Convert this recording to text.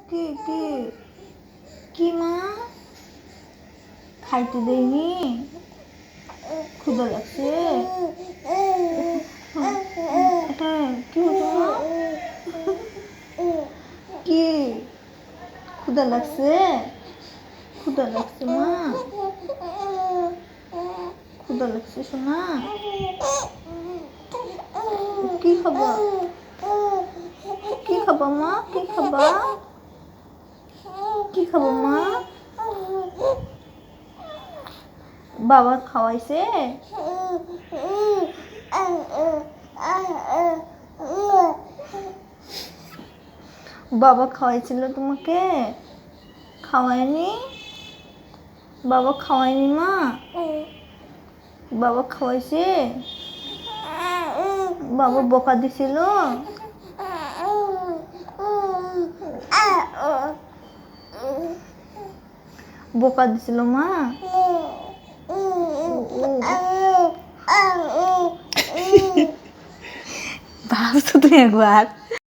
কি কি কি মা খাইতে দেয়নি? ক্ষুধা লাগছে? হ্যাঁ কি হতো মা? কি ক্ষুধা লাগছে? ক্ষুধা লাগছে মা? ক্ষুধা লাগছে সোনা? কি খাবা? কি খাবা মা? কি খাবা? কি খাবো মা? বাবা খাওয়াইছে? বাবা খাওয়াইছিল তোমাকে? খাওয়ায়নি? বাবা খাওয়ায়নি মা? বাবা খাওয়াইছে? বাবা বকা দিছিল? বকা দিছিল মা? ভাবছো তুমি একবার?